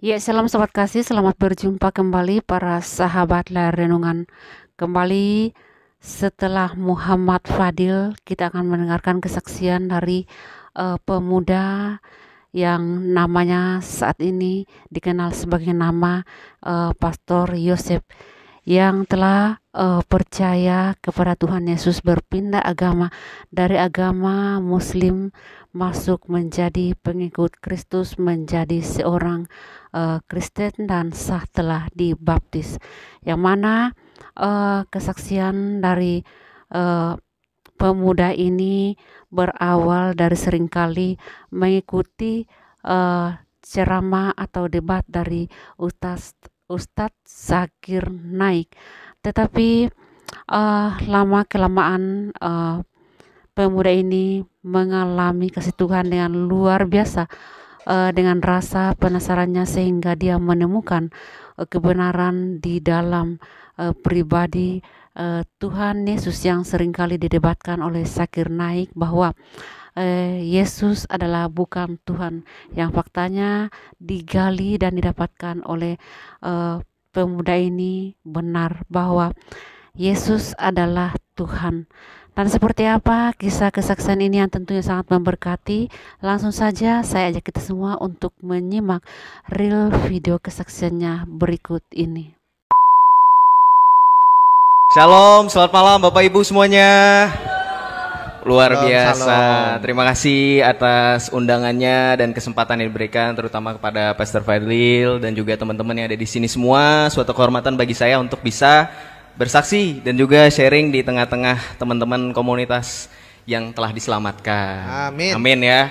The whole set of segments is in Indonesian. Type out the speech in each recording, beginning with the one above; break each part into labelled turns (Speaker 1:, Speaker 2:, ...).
Speaker 1: Ya, salam sobat kasih, selamat berjumpa kembali para sahabat layar renungan. Kembali setelah Muhammad Fadil, kita akan mendengarkan kesaksian dari pemuda yang namanya saat ini dikenal sebagai nama Pastor Yosef, yang telah percaya kepada Tuhan Yesus, berpindah agama dari agama Muslim masuk menjadi pengikut Kristus, menjadi seorang Kristen dan sah telah dibaptis. Yang mana kesaksian dari uh, pemuda ini berawal dari seringkali mengikuti ceramah atau debat dari Ustadz Zakir Naik. Tetapi lama kelamaan pemuda ini mengalami kasih Tuhan dengan luar biasa, dengan rasa penasarannya sehingga dia menemukan kebenaran di dalam pribadi Tuhan Yesus yang seringkali didebatkan oleh Zakir Naik, bahwa Yesus adalah bukan Tuhan, yang faktanya digali dan didapatkan oleh pemuda ini benar bahwa Yesus adalah Tuhan. Dan seperti apa kisah kesaksian ini yang tentunya sangat memberkati, langsung saja saya ajak kita semua untuk menyimak real video kesaksiannya berikut ini.
Speaker 2: Shalom, selamat malam Bapak Ibu semuanya. Luar
Speaker 3: Shalom,
Speaker 2: biasa.
Speaker 3: shalom.
Speaker 2: Terima kasih atas undangannya dan kesempatan yang diberikan, terutama kepada Pastor Fadil dan juga teman-teman yang ada di sini semua. Suatu kehormatan bagi saya untuk bisa bersaksi dan juga sharing di tengah-tengah teman-teman komunitas yang telah diselamatkan.
Speaker 3: Amin.
Speaker 2: Amin ya.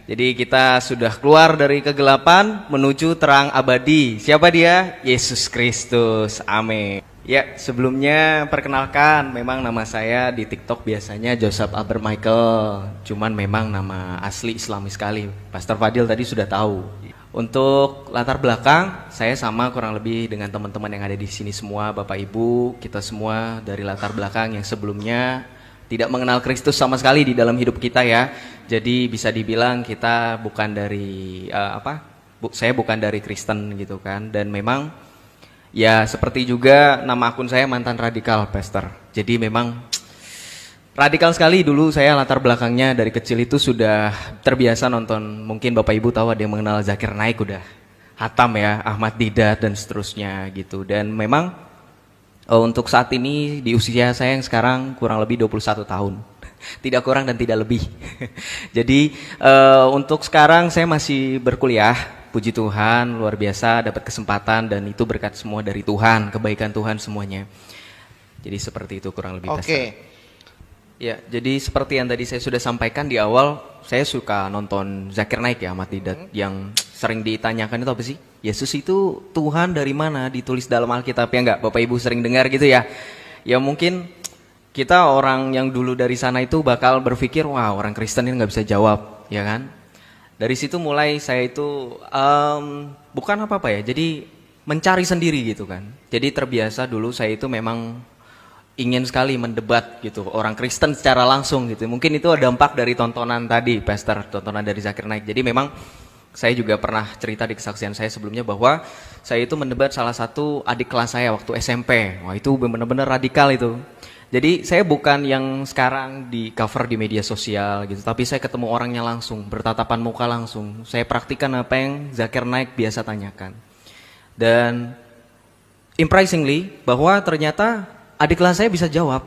Speaker 2: Jadi kita sudah keluar dari kegelapan menuju terang abadi. Siapa dia? Yesus Kristus. Amin. Ya, sebelumnya perkenalkan, memang nama saya di TikTok biasanya Joseph Albert Michael. Cuman memang nama asli Islami sekali. Pastor Fadil tadi sudah tahu. Untuk latar belakang, saya sama kurang lebih dengan teman-teman yang ada di sini semua, Bapak Ibu. Kita semua dari latar belakang yang sebelumnya tidak mengenal Kristus sama sekali di dalam hidup kita ya. Jadi bisa dibilang kita bukan dari saya bukan dari Kristen gitu kan. Dan memang ya seperti juga nama akun saya mantan radikal, Pastor. Jadi memang radikal sekali dulu saya, latar belakangnya dari kecil itu sudah terbiasa nonton. Mungkin Bapak Ibu tahu ada yang mengenal Zakir Naik, udah hatam ya, Ahmad Didat dan seterusnya gitu. Dan memang untuk saat ini di usia saya yang sekarang kurang lebih 21 tahun. Tidak kurang dan tidak lebih. Jadi untuk sekarang saya masih berkuliah. Puji Tuhan, luar biasa dapat kesempatan dan itu berkat semua dari Tuhan, kebaikan Tuhan semuanya. Jadi seperti itu kurang lebih.
Speaker 3: Oke.
Speaker 2: Ya, jadi seperti yang tadi saya sudah sampaikan di awal, saya suka nonton Zakir Naik ya, Ahmad Didat, yang sering ditanyakan itu apa sih? Yesus itu Tuhan dari mana? Ditulis dalam Alkitab ya enggak? Bapak Ibu sering dengar gitu ya. Ya mungkin kita orang yang dulu dari sana itu bakal berpikir, wah orang Kristen ini nggak bisa jawab, ya kan? Dari situ mulai saya itu bukan apa-apa ya, jadi mencari sendiri gitu kan. Jadi terbiasa dulu saya itu memang ingin sekali mendebat gitu orang Kristen secara langsung gitu. Mungkin itu dampak dari tontonan tadi, Pastor, tontonan dari Zakir Naik. Jadi memang saya juga pernah cerita di kesaksian saya sebelumnya bahwa saya itu mendebat salah satu adik kelas saya waktu SMP. Wah itu benar-benar radikal itu. Jadi saya bukan yang sekarang di cover di media sosial gitu, tapi saya ketemu orangnya langsung, bertatapan muka langsung. Saya praktikkan apa yang Zakir Naik biasa tanyakan. Dan impressingly bahwa ternyata adik kelas saya bisa jawab,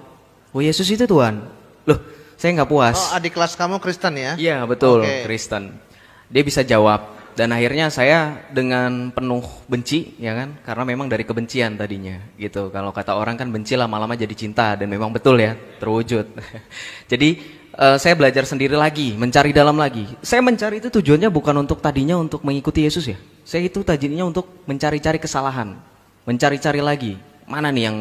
Speaker 2: oh Yesus itu Tuhan. Loh, saya nggak puas.
Speaker 3: Oh, adik kelas kamu Kristen ya?
Speaker 2: Iya betul,
Speaker 3: Oke.
Speaker 2: Kristen. Dia bisa jawab. Dan akhirnya saya dengan penuh benci, ya kan? Karena memang dari kebencian tadinya, gitu. Kalau kata orang kan benci lama-lama jadi cinta, dan memang betul ya, terwujud. Jadi saya belajar sendiri lagi, mencari dalam lagi. Saya mencari itu tujuannya bukan untuk tadinya untuk mengikuti Yesus ya. Saya itu tadinya untuk mencari-cari kesalahan, mencari-cari lagi. Mana nih yang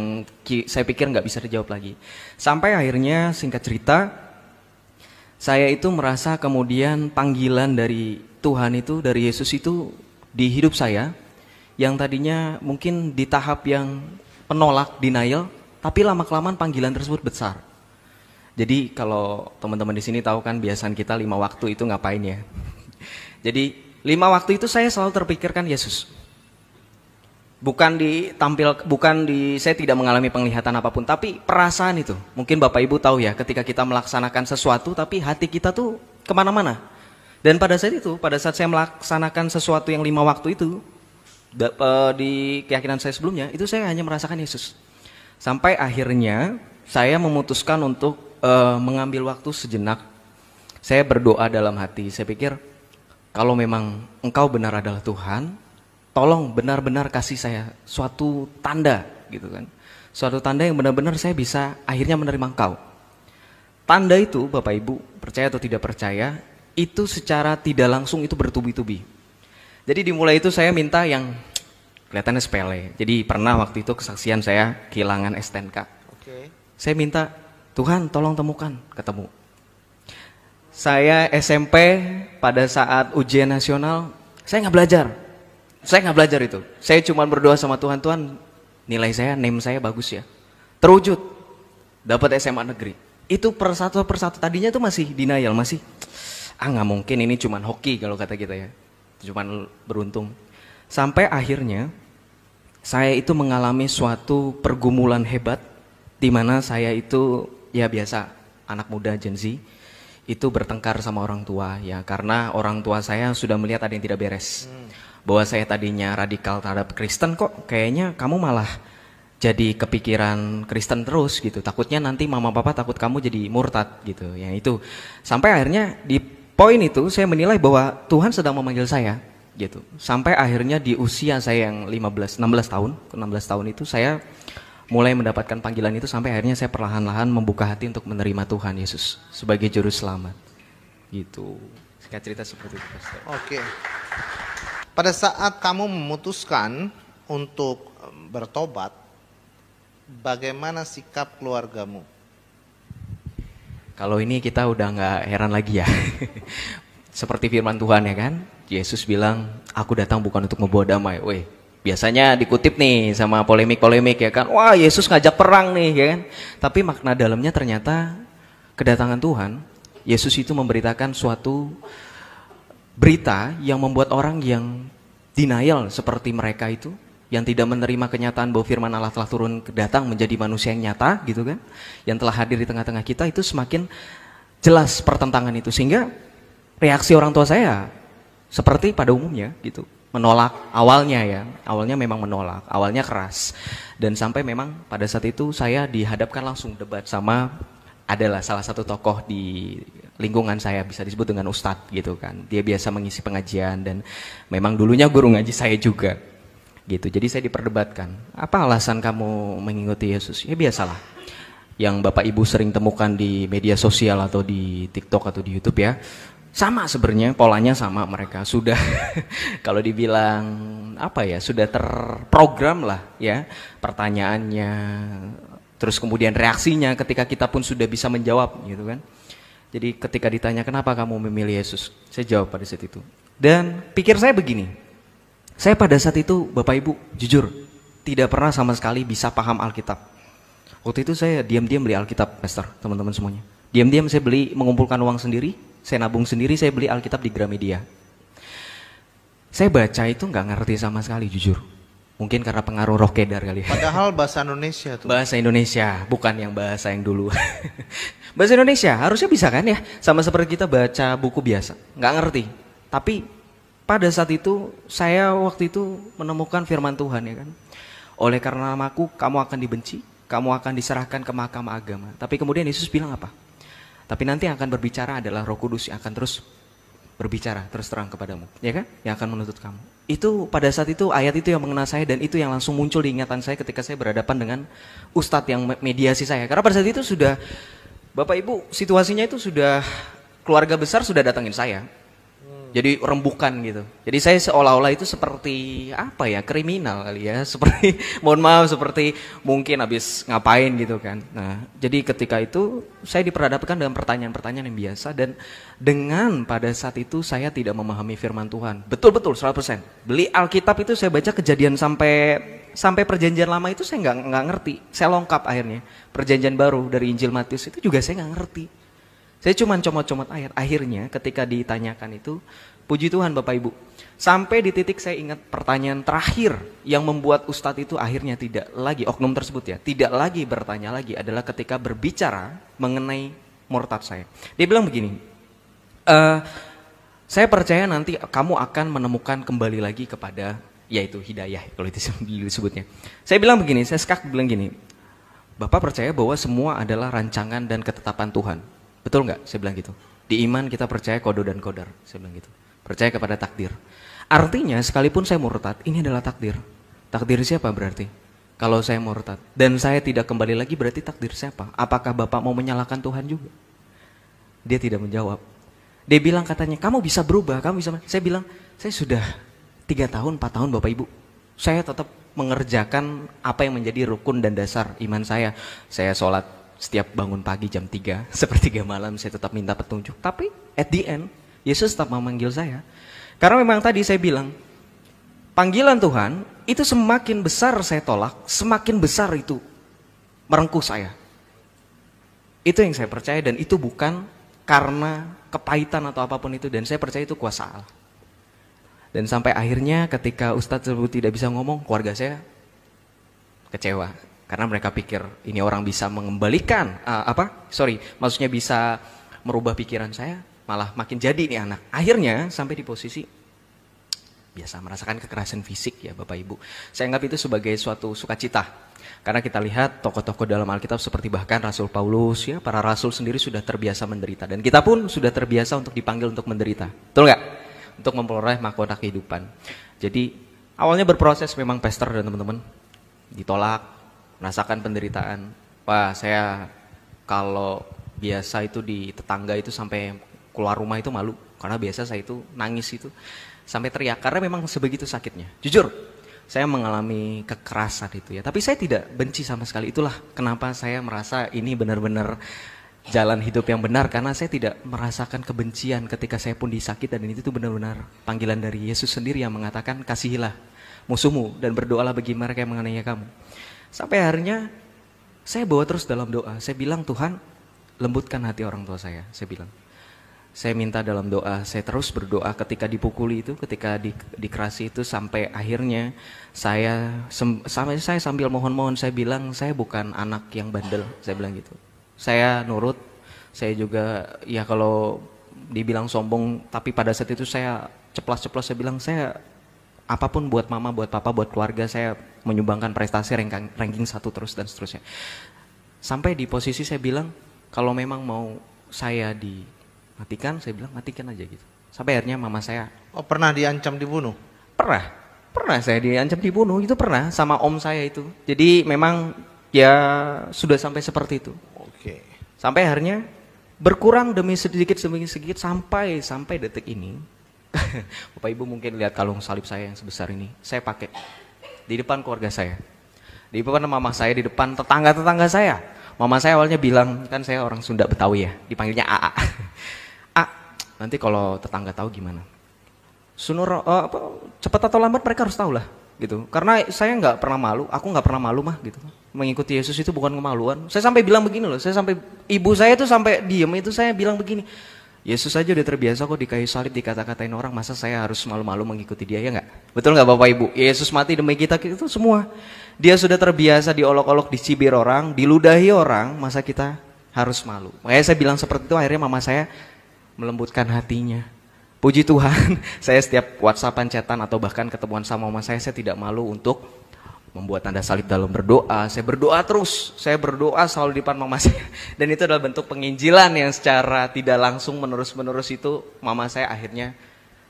Speaker 2: saya pikir nggak bisa dijawab lagi. Sampai akhirnya singkat cerita, saya itu merasa kemudian panggilan dari Tuhan itu, dari Yesus itu di hidup saya, yang tadinya mungkin di tahap yang penolak, denial, tapi lama-kelamaan panggilan tersebut besar. Jadi kalau teman-teman di sini tahu kan biasaan kita 5 waktu itu ngapain ya. Jadi 5 waktu itu saya selalu terpikirkan Yesus. Saya tidak mengalami penglihatan apapun, tapi perasaan itu. Mungkin Bapak Ibu tahu ya, ketika kita melaksanakan sesuatu, tapi hati kita tuh kemana-mana. Dan pada saat saya melaksanakan sesuatu yang 5 waktu itu, di keyakinan saya sebelumnya, itu saya hanya merasakan Yesus. Sampai akhirnya saya memutuskan untuk mengambil waktu sejenak. Saya berdoa dalam hati, saya pikir, kalau memang Engkau benar adalah Tuhan, tolong benar-benar kasih saya suatu tanda gitu kan. Suatu tanda yang benar-benar saya bisa akhirnya menerima Engkau. Tanda itu Bapak Ibu, percaya atau tidak percaya, itu secara tidak langsung itu bertubi-tubi. Jadi dimulai itu saya minta yang kelihatannya sepele. Jadi pernah waktu itu kesaksian saya kehilangan STNK. Saya minta, Tuhan tolong temukan, ketemu. Saya SMP pada saat ujian nasional, saya nggak belajar itu. Saya cuma berdoa sama Tuhan, Tuhan nilai saya, name saya bagus ya. Terwujud, dapat SMA negeri. Itu persatu, tadinya itu masih denial, masih nggak mungkin, ini cuma hoki kalau kata kita ya. Cuma beruntung. Sampai akhirnya saya itu mengalami suatu pergumulan hebat, di mana saya itu ya biasa anak muda Gen Z itu bertengkar sama orang tua ya, karena orang tua saya sudah melihat ada yang tidak beres. Bahwa saya tadinya radikal terhadap Kristen, kok kayaknya kamu malah jadi kepikiran Kristen terus gitu. Takutnya nanti mama papa takut kamu jadi murtad gitu. Ya itu. Sampai akhirnya di poin itu saya menilai bahwa Tuhan sedang memanggil saya gitu. Sampai akhirnya di usia saya yang 16 tahun itu saya mulai mendapatkan panggilan itu, sampai akhirnya saya perlahan-lahan membuka hati untuk menerima Tuhan Yesus sebagai juru selamat. Gitu. Singkat cerita seperti itu, Pastor.
Speaker 3: Oke. Pada saat kamu memutuskan untuk bertobat, bagaimana sikap keluargamu?
Speaker 2: Kalau ini kita udah nggak heran lagi ya. Seperti firman Tuhan ya kan, Yesus bilang, aku datang bukan untuk membawa damai. Weh, biasanya dikutip nih sama polemik-polemik ya kan, wah Yesus ngajak perang nih ya kan. Tapi makna dalamnya ternyata kedatangan Tuhan, Yesus itu memberitakan suatu berita yang membuat orang yang denial seperti mereka itu, yang tidak menerima kenyataan bahwa firman Allah telah turun datang menjadi manusia yang nyata gitu kan, yang telah hadir di tengah-tengah kita, itu semakin jelas pertentangan itu. Sehingga reaksi orang tua saya seperti pada umumnya gitu, menolak awalnya memang menolak, awalnya keras. Dan sampai memang pada saat itu saya dihadapkan langsung debat sama adalah salah satu tokoh di lingkungan saya, bisa disebut dengan ustadz gitu kan. Dia biasa mengisi pengajian dan memang dulunya guru ngaji saya juga gitu. Jadi saya diperdebatkan, apa alasan kamu mengikuti Yesus? Ya biasalah yang Bapak Ibu sering temukan di media sosial atau di TikTok atau di YouTube ya. Sama sebenarnya, polanya sama, mereka sudah kalau dibilang apa ya, sudah terprogram lah ya pertanyaannya, terus kemudian reaksinya ketika kita pun sudah bisa menjawab gitu kan. Jadi ketika ditanya kenapa kamu memilih Yesus, saya jawab pada saat itu. Dan pikir saya begini, saya pada saat itu Bapak Ibu jujur tidak pernah sama sekali bisa paham Alkitab. Waktu itu saya diam-diam beli Alkitab, Pastor, teman-teman semuanya. Diam-diam saya beli, mengumpulkan uang sendiri, saya nabung sendiri, saya beli Alkitab di Gramedia. Saya baca itu nggak ngerti sama sekali jujur. Mungkin karena pengaruh Roh Kedar kali ya.
Speaker 3: Padahal bahasa Indonesia tuh.
Speaker 2: Bahasa Indonesia, bukan yang bahasa yang dulu. Bahasa Indonesia harusnya bisa kan ya, sama seperti kita baca buku biasa. Nggak ngerti. Tapi pada saat itu saya waktu itu menemukan firman Tuhan ya kan. Oleh karena namaku kamu akan dibenci, kamu akan diserahkan ke mahkamah agama. Tapi kemudian Yesus bilang apa? Tapi nanti yang akan berbicara adalah Roh Kudus yang akan terus berbicara terus terang kepadamu, ya kan? Yang akan menuntut kamu. Itu pada saat itu ayat itu yang mengena saya, dan itu yang langsung muncul di ingatan saya ketika saya berhadapan dengan ustadz yang mediasi saya. Karena pada saat itu sudah, Bapak Ibu, situasinya itu sudah keluarga besar sudah datangin saya. Jadi rembukan gitu. Jadi saya seolah-olah itu seperti apa ya, kriminal kali ya, seperti mohon maaf, seperti mungkin habis ngapain gitu kan. Nah, jadi ketika itu saya diperhadapkan dengan pertanyaan-pertanyaan yang biasa, dan dengan pada saat itu saya tidak memahami firman Tuhan. Betul-betul 100%. Beli Alkitab itu saya baca Kejadian sampai Perjanjian Lama itu saya nggak ngerti. Saya lengkap akhirnya. Perjanjian Baru dari Injil Matius itu juga saya nggak ngerti. Saya cuma comot-comot ayat. Akhirnya ketika ditanyakan itu, puji Tuhan Bapak Ibu, Sampai di titik saya ingat pertanyaan terakhir yang membuat Ustadz itu akhirnya tidak lagi, oknum tersebut ya, tidak lagi bertanya lagi adalah ketika berbicara mengenai murtad saya. Dia bilang begini, saya percaya nanti kamu akan menemukan kembali lagi kepada, yaitu hidayah kalau itu disebutnya. Saya bilang begini, saya skak bilang gini, Bapak percaya bahwa semua adalah rancangan dan ketetapan Tuhan. Betul nggak? Saya bilang gitu. Di iman kita percaya kodo dan kodar. Saya bilang gitu. Percaya kepada takdir. Artinya sekalipun saya murtad, ini adalah takdir. Takdir siapa berarti? Kalau saya murtad dan saya tidak kembali lagi, berarti takdir siapa? Apakah Bapak mau menyalahkan Tuhan juga? Dia tidak menjawab. Dia bilang katanya, kamu bisa berubah, kamu bisa. Saya bilang, saya sudah 3 tahun, 4 tahun Bapak Ibu. Saya tetap mengerjakan apa yang menjadi rukun dan dasar iman saya. Saya sholat setiap bangun pagi jam 3, sepertiga malam saya tetap minta petunjuk. Tapi at the end, Yesus tetap memanggil saya. Karena memang tadi saya bilang, panggilan Tuhan itu semakin besar saya tolak, semakin besar itu merengkuh saya. Itu yang saya percaya dan itu bukan karena kepahitan atau apapun itu. Dan saya percaya itu kuasa Allah. Dan sampai akhirnya ketika Ustadz tersebut tidak bisa ngomong, keluarga saya kecewa. Karena mereka pikir ini orang bisa mengembalikan, maksudnya bisa merubah pikiran saya. Malah makin jadi nih anak. Akhirnya sampai di posisi biasa merasakan kekerasan fisik ya Bapak Ibu. Saya anggap itu sebagai suatu sukacita. Karena kita lihat tokoh-tokoh dalam Alkitab seperti bahkan Rasul Paulus ya, para rasul sendiri sudah terbiasa menderita. Dan kita pun sudah terbiasa untuk dipanggil untuk menderita. Betul nggak? Untuk memperoleh mahkota kehidupan. Jadi awalnya berproses memang pastor dan teman-teman. Ditolak, merasakan penderitaan. Wah saya kalau biasa itu di tetangga itu sampai keluar rumah itu malu, karena biasa saya itu nangis itu sampai teriak, karena memang sebegitu sakitnya. Jujur, saya mengalami kekerasan itu ya, tapi saya tidak benci sama sekali. Itulah kenapa saya merasa ini benar-benar jalan hidup yang benar, karena saya tidak merasakan kebencian ketika saya pun disakit, dan itu tuh benar-benar panggilan dari Yesus sendiri yang mengatakan, kasihilah musuhmu dan berdoalah bagi mereka yang menganiaya kamu. Sampai akhirnya saya bawa terus dalam doa, saya bilang, Tuhan lembutkan hati orang tua saya bilang. Saya minta dalam doa, saya terus berdoa ketika dipukuli itu, ketika dikerasi itu, sampai akhirnya saya sambil mohon-mohon, saya bilang saya bukan anak yang bandel, saya bilang gitu. Saya nurut, saya juga ya kalau dibilang sombong, tapi pada saat itu saya ceplas-ceplos, saya bilang saya apapun buat mama, buat papa, buat keluarga, saya menyumbangkan prestasi ranking 1 terus dan seterusnya. Sampai di posisi saya bilang, kalau memang mau saya matikan, saya bilang matikan aja gitu. Sampai akhirnya mama saya.
Speaker 3: Oh pernah diancam dibunuh?
Speaker 2: Pernah saya diancam dibunuh, itu pernah sama om saya itu. Jadi memang ya sudah sampai seperti itu.
Speaker 3: Oke.
Speaker 2: Sampai akhirnya berkurang demi sedikit sampai detik ini. Bapak Ibu mungkin lihat kalung salib saya yang sebesar ini, saya pakai di depan keluarga saya, di depan mama saya, di depan tetangga saya. Mama saya awalnya bilang, kan saya orang Sunda Betawi ya, dipanggilnya AA. Nanti kalau tetangga tahu gimana? Cepat atau lambat mereka harus tahu lah, gitu. Karena saya nggak pernah malu, aku nggak pernah malu mah, gitu. Mengikuti Yesus itu bukan kemaluan. Saya sampai bilang begini loh, ibu saya tuh sampai diem itu, saya bilang begini, Yesus aja udah terbiasa kok di kayu salib dikata-katain orang, masa saya harus malu-malu mengikuti dia, ya nggak? Betul nggak Bapak Ibu? Yesus mati demi kita itu semua. Dia sudah terbiasa diolok-olok, dicibir orang, diludahi orang, masa kita harus malu? Makanya saya bilang seperti itu, akhirnya mama saya melembutkan hatinya. Puji Tuhan, saya setiap WhatsAppan, chatan, atau bahkan ketemuan sama mama saya tidak malu untuk membuat tanda salib dalam berdoa. Saya berdoa terus, saya berdoa selalu di depan mama saya. Dan itu adalah bentuk penginjilan yang secara tidak langsung menerus-menerus itu, mama saya akhirnya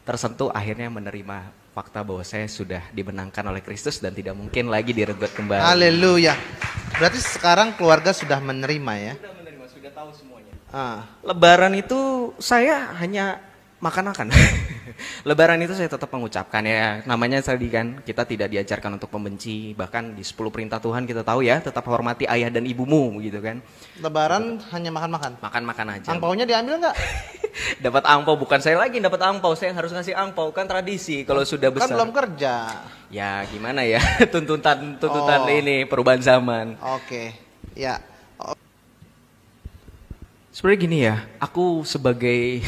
Speaker 2: tersentuh, akhirnya menerima fakta bahwa saya sudah dimenangkan oleh Kristus dan tidak mungkin lagi diregut kembali.
Speaker 3: Haleluya. Berarti sekarang keluarga sudah menerima ya?
Speaker 2: Sudah menerima, sudah tahu semuanya.
Speaker 3: Lebaran
Speaker 2: itu saya hanya makan-makan. Lebaran itu saya tetap mengucapkan ya, namanya tadi kan kita tidak diajarkan untuk membenci, bahkan di 10 perintah Tuhan kita tahu ya, tetap hormati ayah dan ibumu gitu kan.
Speaker 3: Lebaran hanya makan-makan?
Speaker 2: Makan-makan aja.
Speaker 3: Angpaunya diambil nggak?
Speaker 2: Dapat angpau, bukan saya lagi dapat angpau, saya yang harus ngasih angpau, kan tradisi kalau sudah besar.
Speaker 3: Kan belum kerja.
Speaker 2: Ya gimana ya, tuntutan ini perubahan zaman.
Speaker 3: Oke, ya.
Speaker 2: Sebenarnya gini ya, aku sebagai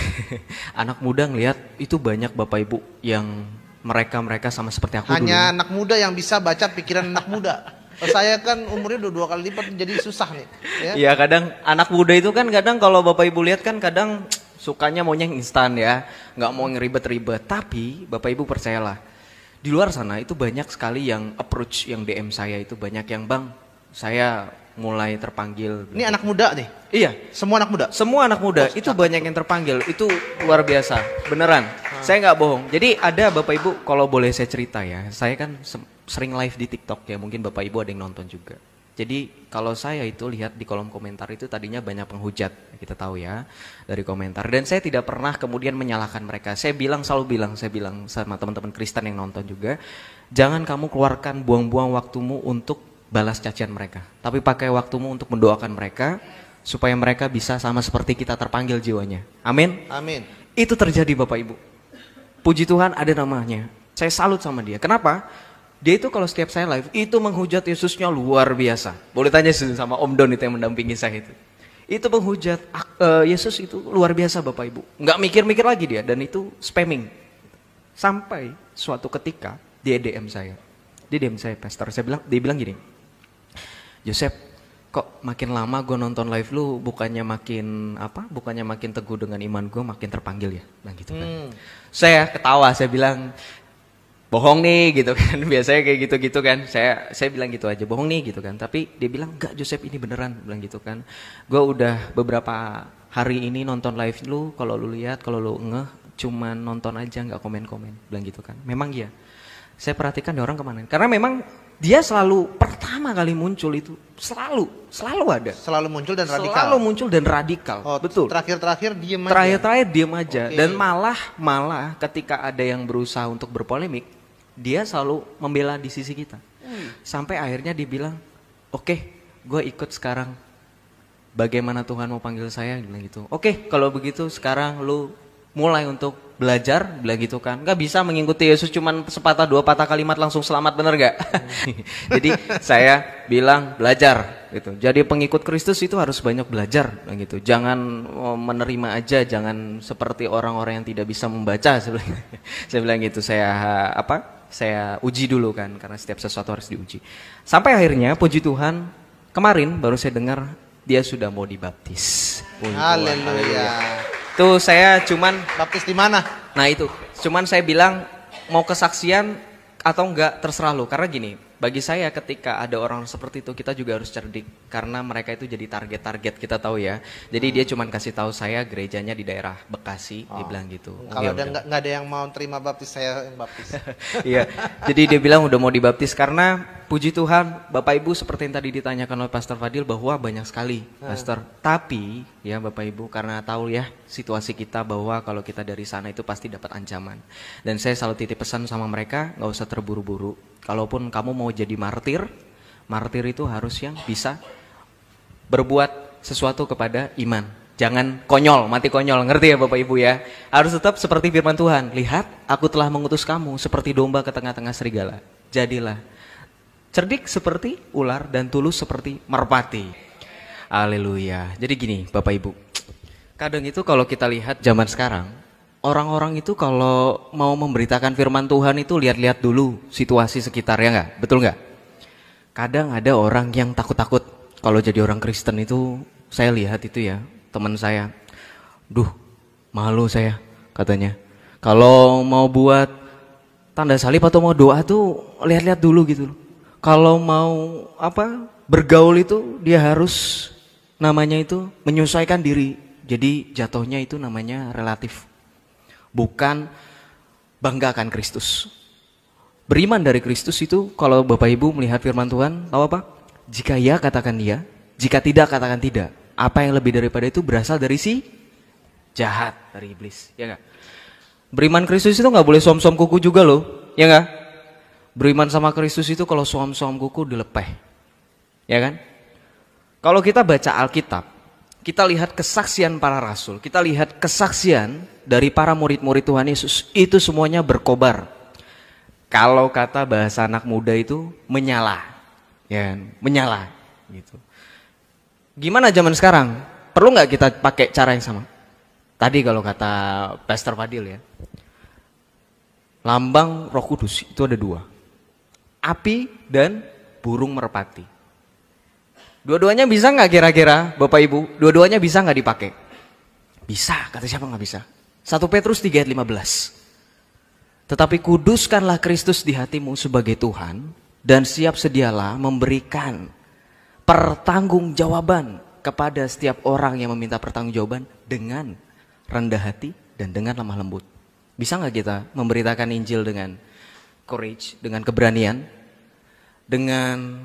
Speaker 2: anak muda ngelihat itu banyak Bapak Ibu yang mereka sama seperti aku
Speaker 3: Hanya
Speaker 2: dulu.
Speaker 3: anak muda yang bisa baca pikiran anak muda. Kalau saya kan umurnya udah 2 kali lipat, jadi susah nih. Ya.
Speaker 2: Iya, kadang anak muda itu kan kadang kalau Bapak Ibu lihat kan kadang sukanya maunya yang instan ya, nggak mau yang ribet-ribet. Tapi Bapak Ibu percayalah, di luar sana itu banyak sekali yang approach, yang DM saya itu banyak yang, Bang, saya mulai terpanggil.
Speaker 3: Ini anak muda nih.
Speaker 2: Iya,
Speaker 3: Semua anak muda.
Speaker 2: semua anak muda itu banyak yang terpanggil, itu luar biasa, beneran. Saya nggak bohong. Jadi ada Bapak Ibu, kalau boleh saya cerita ya, saya kan sering live di TikTok ya, mungkin Bapak Ibu ada yang nonton juga. Jadi kalau saya itu lihat di kolom komentar itu tadinya banyak penghujat, kita tahu ya dari komentar. Dan saya tidak pernah kemudian menyalahkan mereka. Saya selalu bilang sama teman-teman Kristen yang nonton juga, jangan kamu keluarkan buang-buang waktumu untuk balas cacian mereka, tapi pakai waktumu untuk mendoakan mereka supaya mereka bisa sama seperti kita terpanggil jiwanya. Amin.
Speaker 3: Amin.
Speaker 2: Itu terjadi Bapak Ibu. Puji Tuhan ada namanya. Saya salut sama dia. Kenapa? Dia itu kalau setiap saya live itu menghujat Yesusnya luar biasa. Boleh tanya sama Om Don itu yang mendampingi saya itu. Itu menghujat Yesus itu luar biasa Bapak Ibu. Nggak mikir-mikir lagi dia, dan itu spamming. Sampai suatu ketika dia DM saya. Dia DM saya, Pastor. Dia bilang gini, Joseph, kok makin lama gue nonton live lu bukannya makin teguh dengan iman gue, makin terpanggil ya, bilang gitu kan. Saya ketawa, saya bilang bohong nih gitu kan. Biasanya kayak gitu-gitu kan. Saya bilang gitu aja, bohong nih gitu kan. Tapi dia bilang enggak Joseph, ini beneran, bilang gitu kan. Gue udah beberapa hari ini nonton live lu, kalau lu lihat, kalau lu cuman nonton aja nggak komen-komen, bilang gitu kan. Memang iya. Saya perhatikan dia orang kemana. Karena memang dia selalu pertama kali muncul itu selalu ada.
Speaker 3: Selalu muncul dan radikal.
Speaker 2: Selalu muncul dan radikal.
Speaker 3: Oh,
Speaker 2: betul.
Speaker 3: Terakhir diem aja.
Speaker 2: Terakhir diem aja.
Speaker 3: Okay.
Speaker 2: Dan malah ketika ada yang berusaha untuk berpolemik, dia selalu membela di sisi kita. Sampai akhirnya dibilang, oke, gue ikut sekarang. Bagaimana Tuhan mau panggil saya, bilang gitu. Oke, kalau begitu sekarang lu mulai untuk belajar, bilang gitu kan. Gak bisa mengikuti Yesus cuman sepatah dua patah kalimat langsung selamat, bener gak? Jadi saya bilang belajar gitu. Jadi pengikut Kristus itu harus banyak belajar gitu. Jangan menerima aja, jangan seperti orang-orang yang tidak bisa membaca. Saya bilang gitu. Saya uji dulu kan, karena setiap sesuatu harus diuji. Sampai akhirnya puji Tuhan, kemarin baru saya dengar dia sudah mau dibaptis.
Speaker 3: Haleluya.
Speaker 2: Tuh saya cuman
Speaker 3: Baptis di mana?
Speaker 2: Nah itu, cuman saya bilang mau kesaksian atau enggak terserah lo. Karena gini, bagi saya ketika ada orang seperti itu kita juga harus cerdik. Karena mereka itu jadi target kita tahu ya. Jadi dia cuman kasih tahu saya gerejanya di daerah Bekasi, dia bilang gitu.
Speaker 3: Kalau nggak ada yang mau terima baptis, saya yang baptis.
Speaker 2: Iya, jadi dia bilang udah mau dibaptis karena puji Tuhan, Bapak Ibu seperti yang tadi ditanyakan oleh Pastor Fadil bahwa banyak sekali, Pastor. Tapi ya Bapak Ibu karena tahu ya situasi kita bahwa kalau kita dari sana itu pasti dapat ancaman. Dan saya selalu titip pesan sama mereka, nggak usah terburu-buru. Kalaupun kamu mau jadi martir itu harus yang bisa berbuat sesuatu kepada iman. Jangan konyol, mati konyol, ngerti ya Bapak Ibu ya? Harus tetap seperti firman Tuhan. Lihat, aku telah mengutus kamu seperti domba ke tengah-tengah serigala. Jadilah cerdik seperti ular dan tulus seperti merpati. Haleluya. Jadi gini Bapak Ibu, kadang itu kalau kita lihat zaman sekarang, orang-orang itu kalau mau memberitakan firman Tuhan itu lihat-lihat dulu situasi sekitar, ya nggak? Betul nggak? Kadang ada orang yang takut-takut kalau jadi orang Kristen itu. Saya lihat itu ya, teman saya, malu saya katanya. Kalau mau buat tanda salib atau mau doa tuh lihat-lihat dulu gitu. Kalau mau bergaul itu dia harus namanya itu menyesuaikan diri. Jadi jatuhnya itu namanya relatif. Bukan bangga akan Kristus. Beriman dari Kristus itu kalau Bapak Ibu melihat firman Tuhan, tahu apa? Jika ya katakan ya, jika tidak katakan tidak. Apa yang lebih daripada itu berasal dari si jahat, dari iblis, ya enggak? Beriman Kristus itu nggak boleh som-som kuku juga loh, ya enggak? Beriman sama Kristus itu kalau som-som kuku dilepeh, ya kan? Kalau kita baca Alkitab, kita lihat kesaksian para rasul, kita lihat kesaksian dari para murid-murid Tuhan Yesus, itu semuanya berkobar. Kalau kata bahasa anak muda itu menyala, ya, menyala, gitu. Gimana zaman sekarang? Perlu nggak kita pakai cara yang sama? Tadi kalau kata Pastor Fadil ya, Lambang Roh Kudus itu ada 2. Api dan burung merpati. Dua-duanya bisa nggak kira-kira Bapak Ibu? Dua-duanya bisa nggak dipakai? Bisa, kata siapa nggak bisa? 1 Petrus 3 ayat 15. Tetapi kuduskanlah Kristus di hatimu sebagai Tuhan dan siap sedialah memberikan pertanggungjawaban kepada setiap orang yang meminta pertanggungjawaban dengan rendah hati dan dengan lemah lembut. Bisa nggak kita memberitakan Injil dengan courage, dengan keberanian, dengan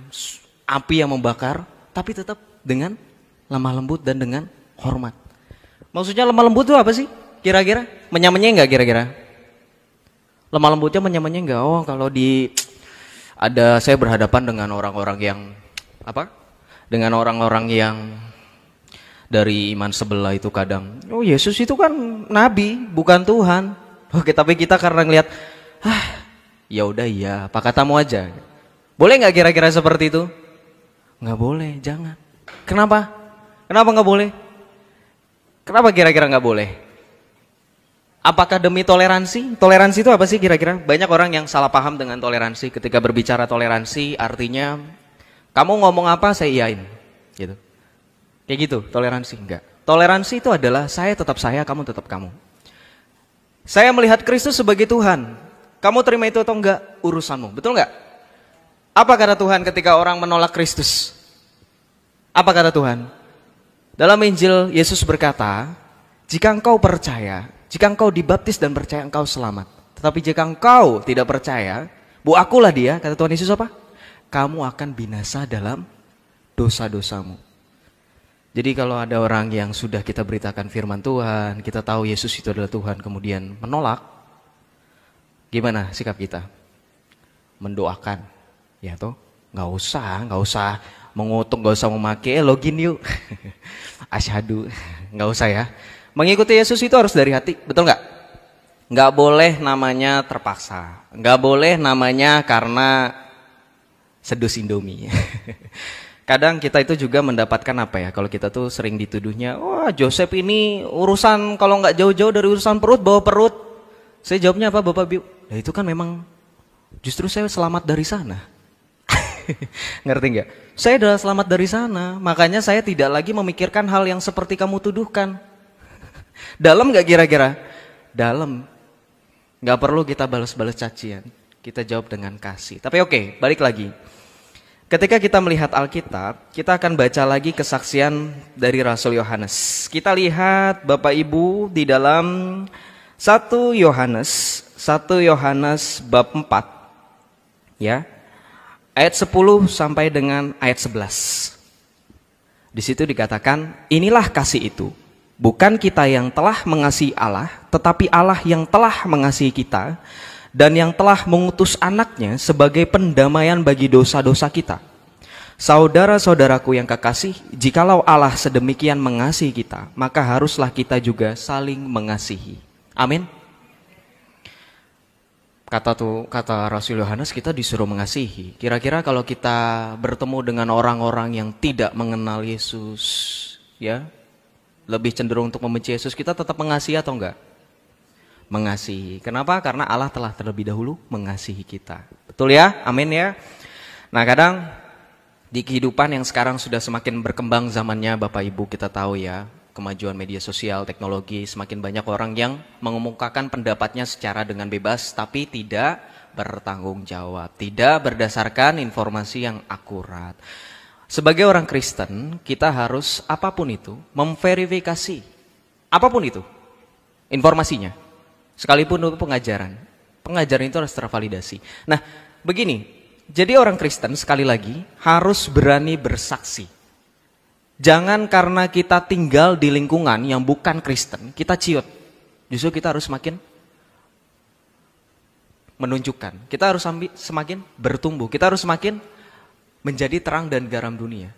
Speaker 2: api yang membakar, tapi tetap dengan lemah lembut dan dengan hormat? Maksudnya lemah lembut itu apa sih? Kira-kira menyamanya nggak kira-kira? Lemah lembutnya menyamanya nggak? Oh, kalau saya berhadapan dengan orang-orang yang apa? Dengan orang-orang yang dari iman sebelah itu kadang, oh Yesus itu kan nabi, bukan Tuhan. Oke, tapi kita karena ngelihat, ya udah iya, apa katamu aja. Boleh nggak kira-kira seperti itu? Nggak boleh, jangan. Kenapa? Kenapa nggak boleh? Kenapa kira-kira nggak boleh? Apakah demi toleransi? Toleransi itu apa sih kira-kira? Banyak orang yang salah paham dengan toleransi. Ketika berbicara toleransi, artinya kamu ngomong apa saya iyain, gitu. Kayak gitu, toleransi enggak. Toleransi itu adalah saya tetap saya, kamu tetap kamu. Saya melihat Kristus sebagai Tuhan. Kamu terima itu atau enggak, urusanmu. Betul enggak? Apa kata Tuhan ketika orang menolak Kristus? Apa kata Tuhan? Dalam Injil Yesus berkata, jika engkau percaya, jika engkau dibaptis dan percaya, engkau selamat. Tetapi jika engkau tidak percaya, akulah dia, kata Tuhan Yesus apa? Kamu akan binasa dalam dosa-dosamu. Jadi kalau ada orang yang sudah kita beritakan firman Tuhan, kita tahu Yesus itu adalah Tuhan, kemudian menolak, gimana sikap kita? Mendoakan, ya toh? Nggak usah mengutuk, nggak usah memakai, login yuk, asyhadu, nggak usah ya. Mengikuti Yesus itu harus dari hati, betul nggak? Nggak boleh namanya terpaksa, nggak boleh namanya karena sedus Indomie. Kadang kita itu juga mendapatkan apa ya, kalau kita tuh sering dituduhnya, wah Joseph ini urusan kalau nggak jauh-jauh dari urusan perut, bawa perut. Saya jawabnya apa Bapak Biu? Nah itu kan memang justru saya selamat dari sana. Ngerti nggak? Saya adalah selamat dari sana, makanya saya tidak lagi memikirkan hal yang seperti kamu tuduhkan. Dalam nggak kira-kira? Dalam. Nggak perlu kita balas-balas cacian, kita jawab dengan kasih. Tapi oke, balik lagi. Ketika kita melihat Alkitab, kita akan baca lagi kesaksian dari Rasul Yohanes. Kita lihat Bapak Ibu di dalam 1 Yohanes bab 4. Ya. Ayat 10 sampai dengan ayat 11. Di situ dikatakan, inilah kasih itu. Bukan kita yang telah mengasihi Allah, tetapi Allah yang telah mengasihi kita, dan yang telah mengutus anaknya sebagai pendamaian bagi dosa-dosa kita. Saudara-saudaraku yang kekasih, jikalau Allah sedemikian mengasihi kita, maka haruslah kita juga saling mengasihi. Amin. Kata Rasul Yohanes, kita disuruh mengasihi. Kira-kira kalau kita bertemu dengan orang-orang yang tidak mengenal Yesus, ya, lebih cenderung untuk membenci Yesus, kita tetap mengasihi atau enggak? Mengasihi. Kenapa? Karena Allah telah terlebih dahulu mengasihi kita. Betul ya? Amin ya. Nah kadang di kehidupan yang sekarang sudah semakin berkembang zamannya Bapak Ibu, kita tahu ya, kemajuan media sosial, teknologi, semakin banyak orang yang mengemukakan pendapatnya secara dengan bebas tapi tidak bertanggung jawab, tidak berdasarkan informasi yang akurat. Sebagai orang Kristen, kita harus apapun itu memverifikasi apapun itu informasinya. Sekalipun itu pengajaran itu harus tervalidasi. Nah, begini, jadi orang Kristen sekali lagi harus berani bersaksi. Jangan karena kita tinggal di lingkungan yang bukan Kristen, kita ciut. Justru kita harus semakin menunjukkan. Kita harus semakin bertumbuh. Kita harus semakin menjadi terang dan garam dunia.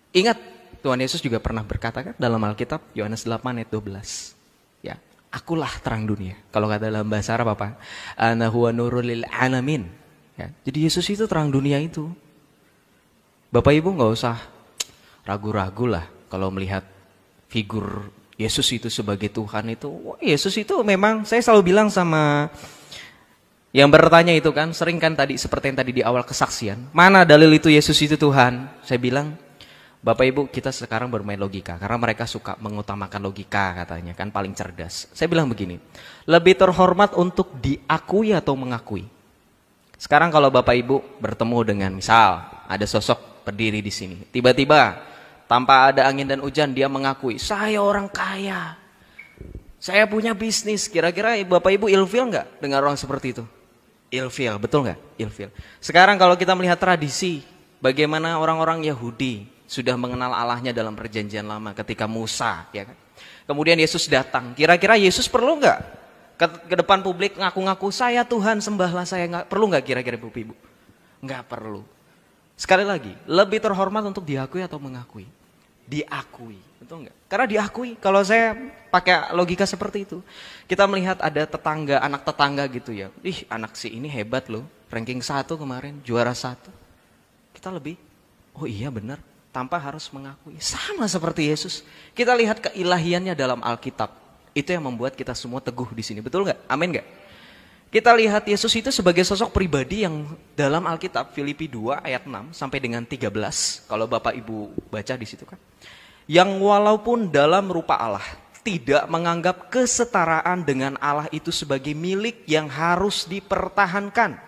Speaker 2: Ingat, Tuhan Yesus juga pernah berkata kan dalam Alkitab, Yohanes 8 ayat 12. Ya. Akulah terang dunia. Kalau kata dalam bahasa Arab apa? Ana huwa nurul lil alamin. Ya, jadi Yesus itu terang dunia itu. Bapak Ibu nggak usah ragu-ragu lah kalau melihat figur Yesus itu sebagai Tuhan itu. Wah, Yesus itu memang, saya selalu bilang sama Yang bertanya itu kan, sering kan tadi, seperti yang tadi di awal kesaksian, mana dalil itu Yesus itu Tuhan? Saya bilang, Bapak Ibu, kita sekarang bermain logika, karena mereka suka mengutamakan logika katanya, kan paling cerdas. Saya bilang begini, lebih terhormat untuk diakui atau mengakui? Sekarang kalau Bapak Ibu bertemu dengan, misal, ada sosok berdiri di sini, tiba-tiba, tanpa ada angin dan hujan, dia mengakui, saya orang kaya, saya punya bisnis. Kira-kira Bapak Ibu ilfil nggak dengar orang seperti itu? Ilfil, betul nggak? Ilfil. Sekarang kalau kita melihat tradisi, bagaimana orang-orang Yahudi sudah mengenal Allahnya dalam perjanjian lama ketika Musa, ya kan? Kemudian Yesus datang. Kira-kira Yesus perlu nggak ke depan publik ngaku-ngaku saya Tuhan, sembahlah saya? Nggak perlu nggak kira-kira Bapak Ibu? Nggak perlu. Sekali lagi, lebih terhormat untuk diakui atau mengakui? Diakui, betul nggak? Karena diakui. Kalau saya pakai logika seperti itu, kita melihat ada tetangga, anak tetangga gitu ya. Ih, anak si ini hebat loh, ranking 1 kemarin, juara 1. Kita lebih, oh iya benar, tanpa harus mengakui. Sama seperti Yesus. Kita lihat keilahiannya dalam Alkitab. Itu yang membuat kita semua teguh di sini, betul nggak? Amin nggak? Kita lihat Yesus itu sebagai sosok pribadi yang dalam Alkitab, Filipi 2 ayat 6 sampai dengan 13. Kalau Bapak Ibu baca di situ kan. Yang walaupun dalam rupa Allah, tidak menganggap kesetaraan dengan Allah itu sebagai milik yang harus dipertahankan,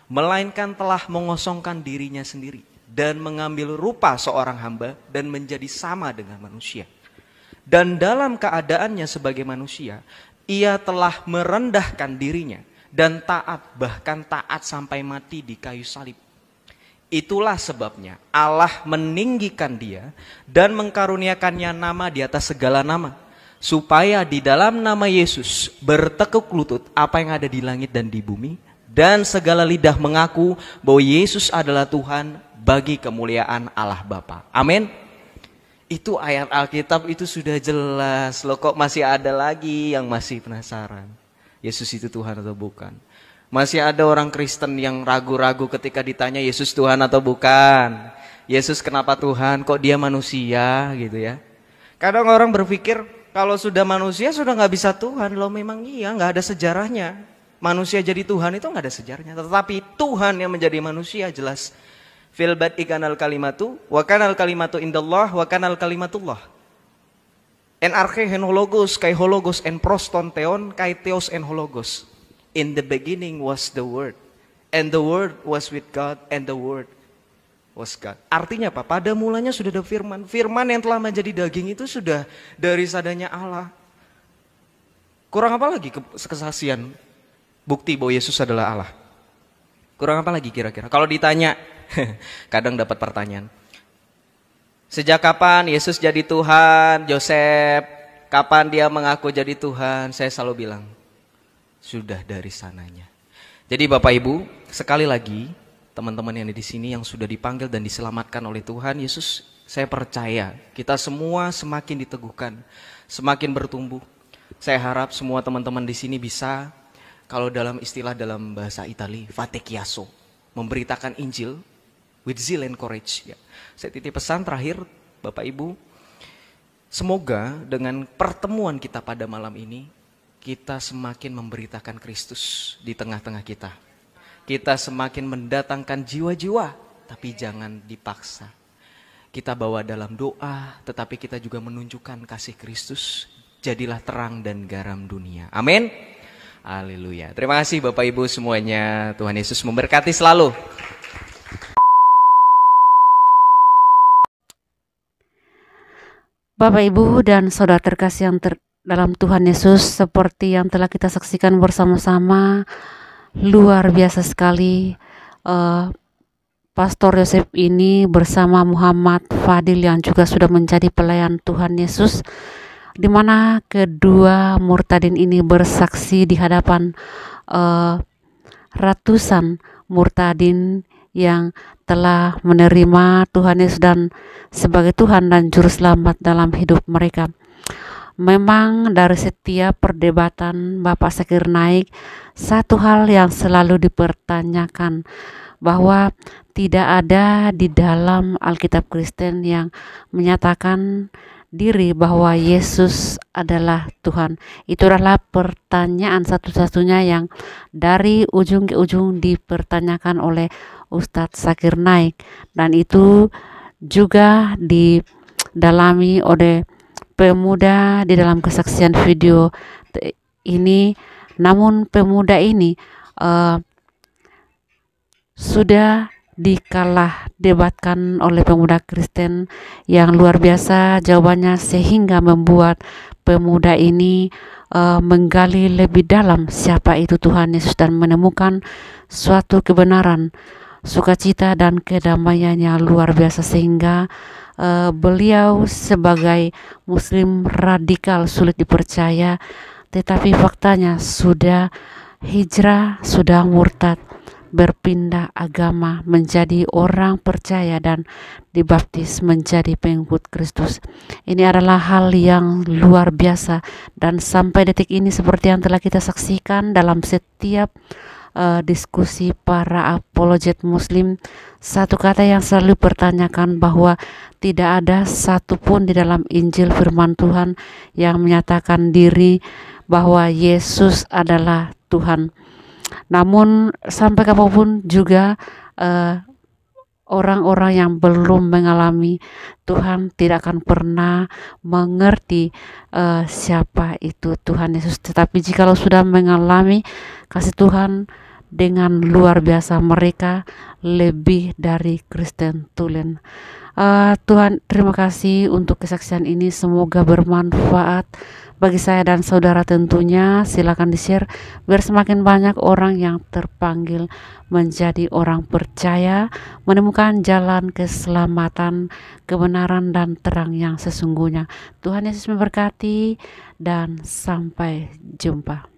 Speaker 2: melainkan telah mengosongkan dirinya sendiri dan mengambil rupa seorang hamba dan menjadi sama dengan manusia. Dan dalam keadaannya sebagai manusia, ia telah merendahkan dirinya dan taat, bahkan taat sampai mati di kayu salib. Itulah sebabnya Allah meninggikan dia dan mengkaruniakannya nama di atas segala nama, supaya di dalam nama Yesus bertekuk lutut apa yang ada di langit dan di bumi, dan segala lidah mengaku bahwa Yesus adalah Tuhan bagi kemuliaan Allah Bapa. Amin. Itu ayat Alkitab itu sudah jelas. Loh, kok masih ada lagi yang masih penasaran Yesus itu Tuhan atau bukan? Masih ada orang Kristen yang ragu-ragu ketika ditanya Yesus Tuhan atau bukan. Yesus kenapa Tuhan, kok dia manusia gitu ya. Kadang orang berpikir kalau sudah manusia sudah nggak bisa Tuhan. Loh memang iya, nggak ada sejarahnya. Manusia jadi Tuhan itu nggak ada sejarahnya. Tetapi Tuhan yang menjadi manusia jelas. Fil bad'i kanal kalimatu, wa kanal kalimatu indallah, wa kanal kalimatullah. En arche en hologos, kai hologos en proston theon, kai theos en hologos. In the beginning was the Word, and the Word was with God, and the Word was God. Artinya apa? Pada mulanya sudah ada firman. Firman yang telah menjadi daging itu sudah dari sadanya Allah. Kurang apa lagi kesaksian bukti bahwa Yesus adalah Allah? Kurang apa lagi kira-kira? Kalau ditanya, kadang dapat pertanyaan. Sejak kapan Yesus jadi Tuhan? Yosef, kapan dia mengaku jadi Tuhan? Saya selalu bilang, sudah dari sananya. Jadi Bapak Ibu, sekali lagi teman-teman yang ada di sini yang sudah dipanggil dan diselamatkan oleh Tuhan Yesus, saya percaya kita semua semakin diteguhkan, semakin bertumbuh. Saya harap semua teman-teman di sini bisa, kalau dalam istilah dalam bahasa Itali, fate chiasso, memberitakan Injil with zeal and courage. Ya. Saya titip pesan terakhir, Bapak Ibu, semoga dengan pertemuan kita pada malam ini, kita semakin memberitakan Kristus di tengah-tengah kita. Kita semakin mendatangkan jiwa-jiwa, tapi jangan dipaksa. Kita bawa dalam doa, tetapi kita juga menunjukkan kasih Kristus. Jadilah terang dan garam dunia. Amin. Haleluya. Terima kasih Bapak Ibu semuanya. Tuhan Yesus memberkati selalu.
Speaker 1: Bapak Ibu dan saudara terkasih yang dalam Tuhan Yesus, seperti yang telah kita saksikan bersama-sama, luar biasa sekali. Pastor Yosef ini bersama Muhammad Fadil yang juga sudah menjadi pelayan Tuhan Yesus, di mana kedua murtadin ini bersaksi di hadapan ratusan murtadin yang telah menerima Tuhan Yesus dan sebagai Tuhan dan Juru Selamat dalam hidup mereka. Memang dari setiap perdebatan Bapak Zakir Naik, satu hal yang selalu dipertanyakan, bahwa tidak ada di dalam Alkitab Kristen yang menyatakan diri bahwa Yesus adalah Tuhan. Itu adalah pertanyaan satu-satunya yang dari ujung ke ujung dipertanyakan oleh Ustadz Zakir Naik, dan itu juga didalami oleh pemuda di dalam kesaksian video ini. Namun pemuda ini sudah dikalah debatkan oleh pemuda Kristen yang luar biasa jawabannya, sehingga membuat pemuda ini menggali lebih dalam siapa itu Tuhan Yesus dan menemukan suatu kebenaran, sukacita dan kedamaiannya luar biasa, sehingga beliau sebagai muslim radikal sulit dipercaya, tetapi faktanya sudah hijrah, sudah murtad, berpindah agama menjadi orang percaya dan dibaptis menjadi pengikut Kristus. Ini adalah hal yang luar biasa, dan sampai detik ini seperti yang telah kita saksikan dalam setiap diskusi para apologet muslim, satu kata yang selalu dipertanyakan bahwa tidak ada satupun di dalam Injil firman Tuhan yang menyatakan diri bahwa Yesus adalah Tuhan. Namun sampai kapanpun juga orang-orang yang belum mengalami Tuhan tidak akan pernah mengerti siapa itu Tuhan Yesus. Tetapi jikalau sudah mengalami kasih Tuhan dengan luar biasa, mereka lebih dari Kristen tulen. Tuhan, terima kasih untuk kesaksian ini, semoga bermanfaat bagi saya dan saudara tentunya. Silakan di-share biar semakin banyak orang yang terpanggil menjadi orang percaya, menemukan jalan keselamatan, kebenaran dan terang yang sesungguhnya. Tuhan Yesus memberkati dan sampai jumpa.